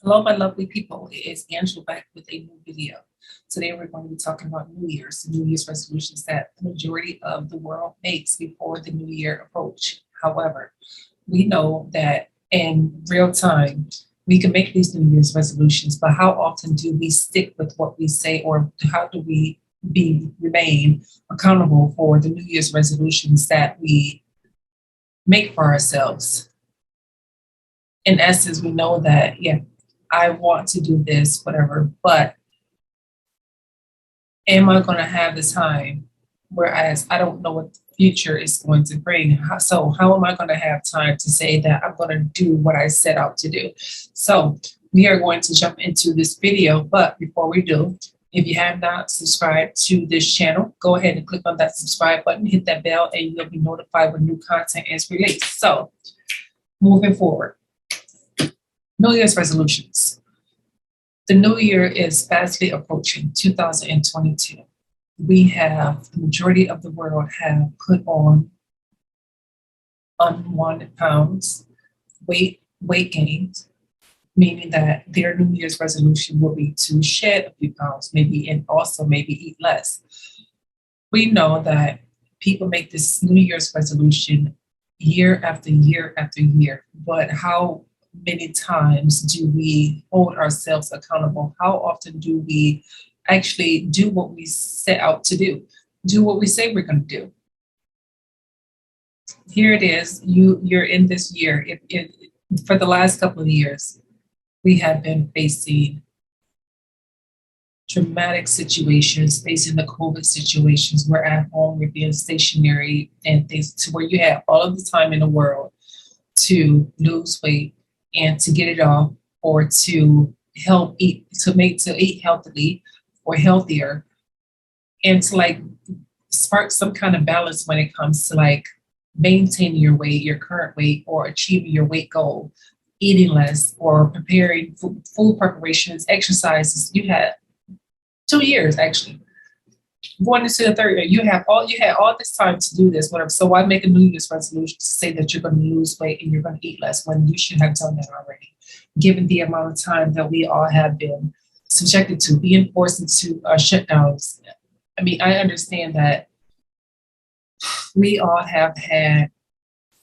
Hello, my lovely people. It is Angela back with a new video. Today, we're going to be talking about New Year's resolutions that the majority of the world makes before the New Year approach. However, we know that in real time, we can make these New Year's resolutions, but how often do we stick with what we say, or how do we remain accountable for the New Year's resolutions that we make for ourselves? In essence, we know that, yeah, I want to do this, whatever, but am I going to have the time? Whereas I don't know what the future is going to bring. So, how am I going to have time to say that I'm going to do what I set out to do? So, we are going to jump into this video. But before we do, if you have not subscribed to this channel, go ahead and click on that subscribe button, hit that bell, and you'll be notified when new content is released. So, moving forward, New Year's resolutions. The new year is fastly approaching 2022. We have the majority of the world have put on unwanted pounds, weight gains, meaning that their New Year's resolution will be to shed a few pounds, maybe, and also maybe eat less. We know that people make this New Year's resolution year after year after year, but how many times do we hold ourselves accountable? How often do we actually do what we set out to do what we say we're going to do? Here it is. You're in this year. For the last couple of years, we have been facing dramatic situations, facing the COVID situations. We're at home, we're being stationary, and things to where you have all of the time in the world to lose weight and to get it off, or to eat healthily or healthier, and to like spark some kind of balance when it comes to like maintaining your weight, your current weight, or achieving your weight goal, eating less, or preparing food preparations, exercises. You had 2 years actually. Going into the third year, you had all this time to do this, whatever. So why make a New Year's resolution to say that you're going to lose weight and you're going to eat less when you should have done that already? Given the amount of time that we all have been subjected to, being forced into shutdowns. I mean, I understand that we all have had.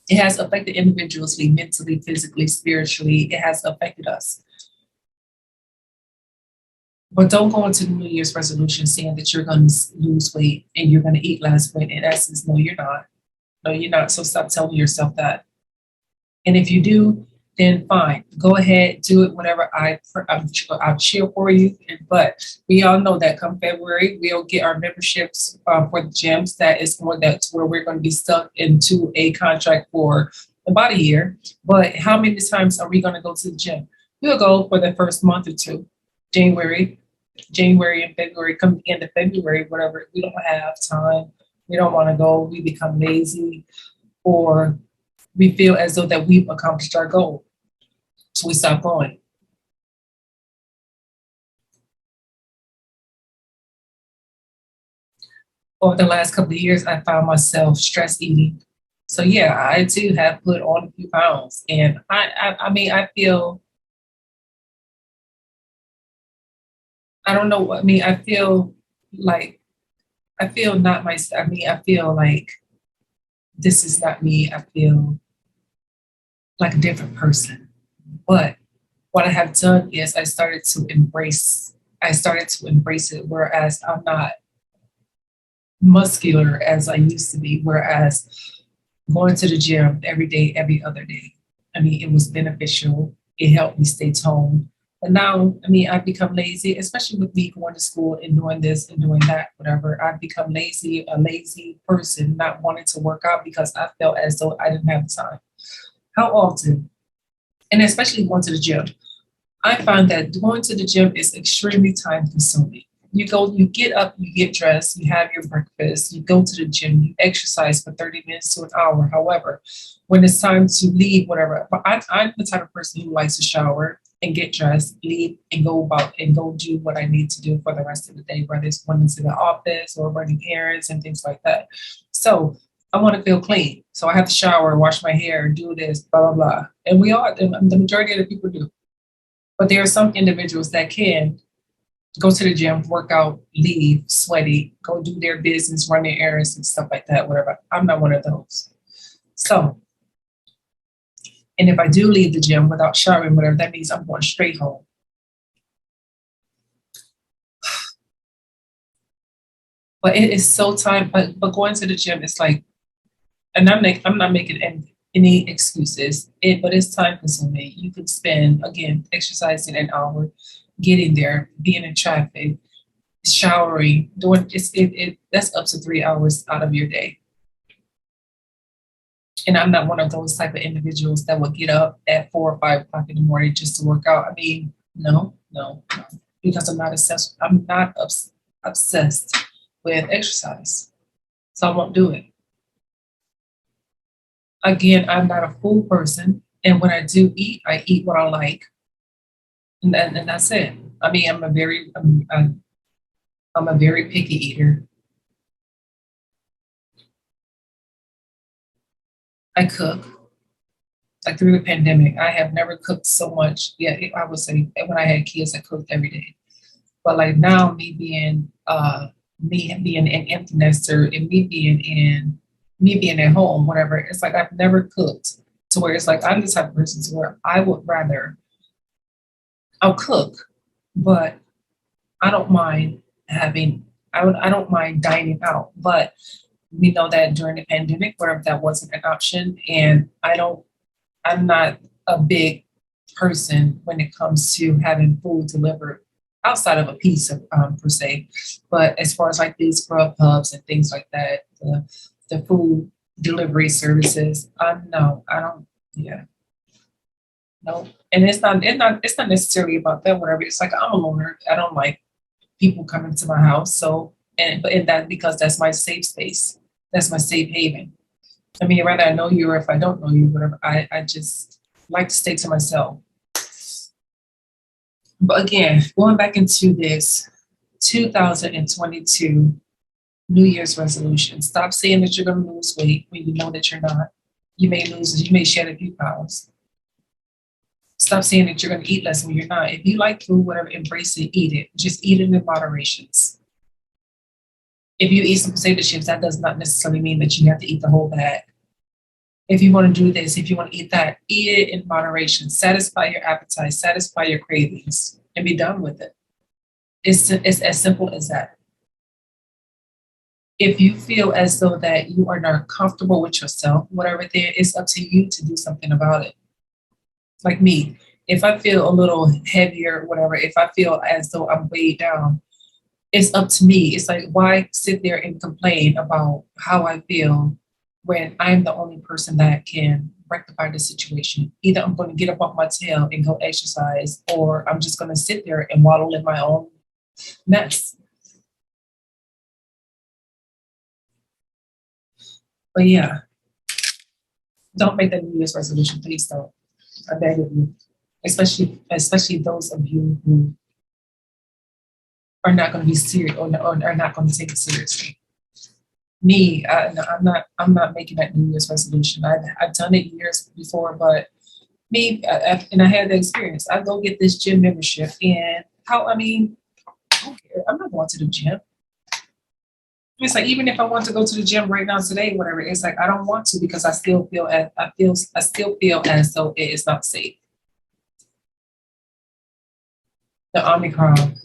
It has affected individually, mentally, physically, spiritually. It has affected us. But don't go into the New Year's resolution saying that you're going to lose weight and you're going to eat less, when in essence, no, you're not. No, you're not. So stop telling yourself that. And if you do, then fine. Go ahead, do it. Whatever. I'll cheer for you. But we all know that come February, we'll get our memberships for the gyms. That's where we're going to be stuck into a contract for about a year. But how many times are we going to go to the gym? We'll go for the first month or two. January and February, come the end of February, whatever, we don't have time. We don't want to go. We become lazy, or we feel as though that we've accomplished our goal. So we stop going. Over the last couple of years, I found myself stress eating. So yeah, I too have put on a few pounds, and I mean, I feel, I don't know. I mean, like I feel not my. I mean, I feel like this is not me. I feel like a different person. But what I have done is I started to embrace it, whereas I'm not muscular as I used to be, whereas going to the gym every day, every other day. I mean, it was beneficial. It helped me stay toned. But now, I mean, I've become lazy, especially with me going to school and doing this and doing that, whatever. I've become a lazy person, not wanting to work out because I felt as though I didn't have time. How often, and especially going to the gym, I find that going to the gym is extremely time consuming. You get up, you get dressed, you have your breakfast, you go to the gym, you exercise for 30 minutes to an hour. However, when it's time to leave, whatever, I'm the type of person who likes to shower and get dressed, leave, and go about and go do what I need to do for the rest of the day, whether it's going into the office or running errands and things like that. So I want to feel clean. So I have to shower, wash my hair, do this, blah, blah, blah. And we all, and the majority of the people do. But there are some individuals that can go to the gym, work out, leave sweaty, go do their business, run their errands and stuff like that, whatever. I'm not one of those. So, and if I do leave the gym without showering, whatever, that means I'm going straight home. But it is so time. But going to the gym is like, and I'm not making any excuses. But it's time consuming. You could spend again exercising an hour, getting there, being in traffic, showering, doing that's up to 3 hours out of your day. And I'm not one of those type of individuals that will get up at 4 or 5 o'clock in the morning just to work out. I mean, no, no, no, because I'm not obsessed. Obsessed with exercise, so I won't do it. Again, I'm not a full person, and when I do eat, I eat what I like, and that's it. I mean, I'm a very picky eater. I cook. Like through the pandemic, I have never cooked so much. Yeah, I would say when I had kids, I cooked every day. But like now, me being an empty nester and me being at home, whatever, it's like I've never cooked to where it's like I'm the type of person to where I would rather I'll cook, but I don't mind having I don't mind dining out. But we know that during the pandemic, whatever that wasn't an option, and I'm not a big person when it comes to having food delivered outside of a pizza per se. But as far as like these grub hubs and things like that, the food delivery services, no, I don't. Yeah, no. And it's not necessarily about that. Whatever. It's like I'm a loner. I don't like people coming to my house. So and that because that's my safe space. That's my safe haven. I mean, whether I know you or if I don't know you, whatever, I just like to stay to myself. But again, going back into this 2022 New Year's resolution, stop saying that you're going to lose weight when you know that you're not. You may shed a few pounds. Stop saying that you're going to eat less when you're not. If you like food, whatever, embrace it, eat it. Just eat it in moderations. If you eat some potato chips, that does not necessarily mean that you have to eat the whole bag. If you want to do this, if you want to eat that, eat it in moderation. Satisfy your appetite, satisfy your cravings, and be done with it. It's as simple as that. If you feel as though that you are not comfortable with yourself, whatever there, it's up to you to do something about it. Like me, if I feel a little heavier, whatever, if I feel as though I'm weighed down, it's up to me. It's like, why sit there and complain about how I feel when I'm the only person that can rectify the situation? Either I'm going to get up off my tail and go exercise, or I'm just going to sit there and wallow in my own mess. But yeah, don't make that New Year's resolution. Please don't. I beg of you. Especially those of you who are not going to be serious or are not going to take it seriously. Me, no, I'm not making that New Year's resolution. I've done it years before, but and I had the experience. I go get this gym membership, and I mean, I don't care. I'm not going to the gym. It's like even if I want to go to the gym right now today, whatever, it's like I don't want to because I still feel as though it is not safe. The Omicron,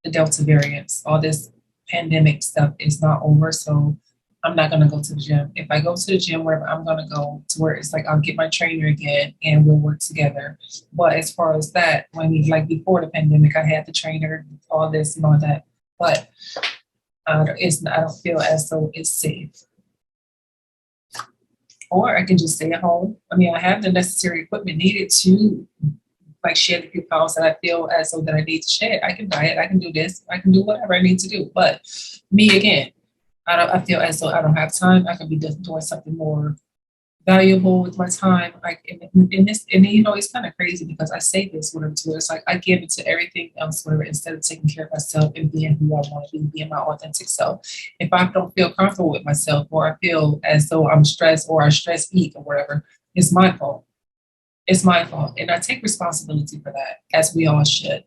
the Delta variants, all this pandemic stuff is not over. So I'm not gonna go to the gym. If I go to the gym, wherever I'm gonna go to where it's like I'll get my trainer again and we'll work together. But as far as that, like before the pandemic, I had the trainer, all this and all that. But I don't feel as though it's safe. Or I can just stay at home. I mean, I have the necessary equipment needed to like shed a few pounds that I feel as though that I need to shed. I can diet, I can do this, I can do whatever I need to do. But me again, I feel as though I don't have time. I could be doing something more valuable with my time. Like in this, and you know, it's kind of crazy because I say this whatever to it. It's like I give it to everything else, whatever, instead of taking care of myself and being who I want to be, being my authentic self. If I don't feel comfortable with myself, or I feel as though I'm stressed, or I stress eat, or whatever, it's my fault. It's my fault. And I take responsibility for that, as we all should.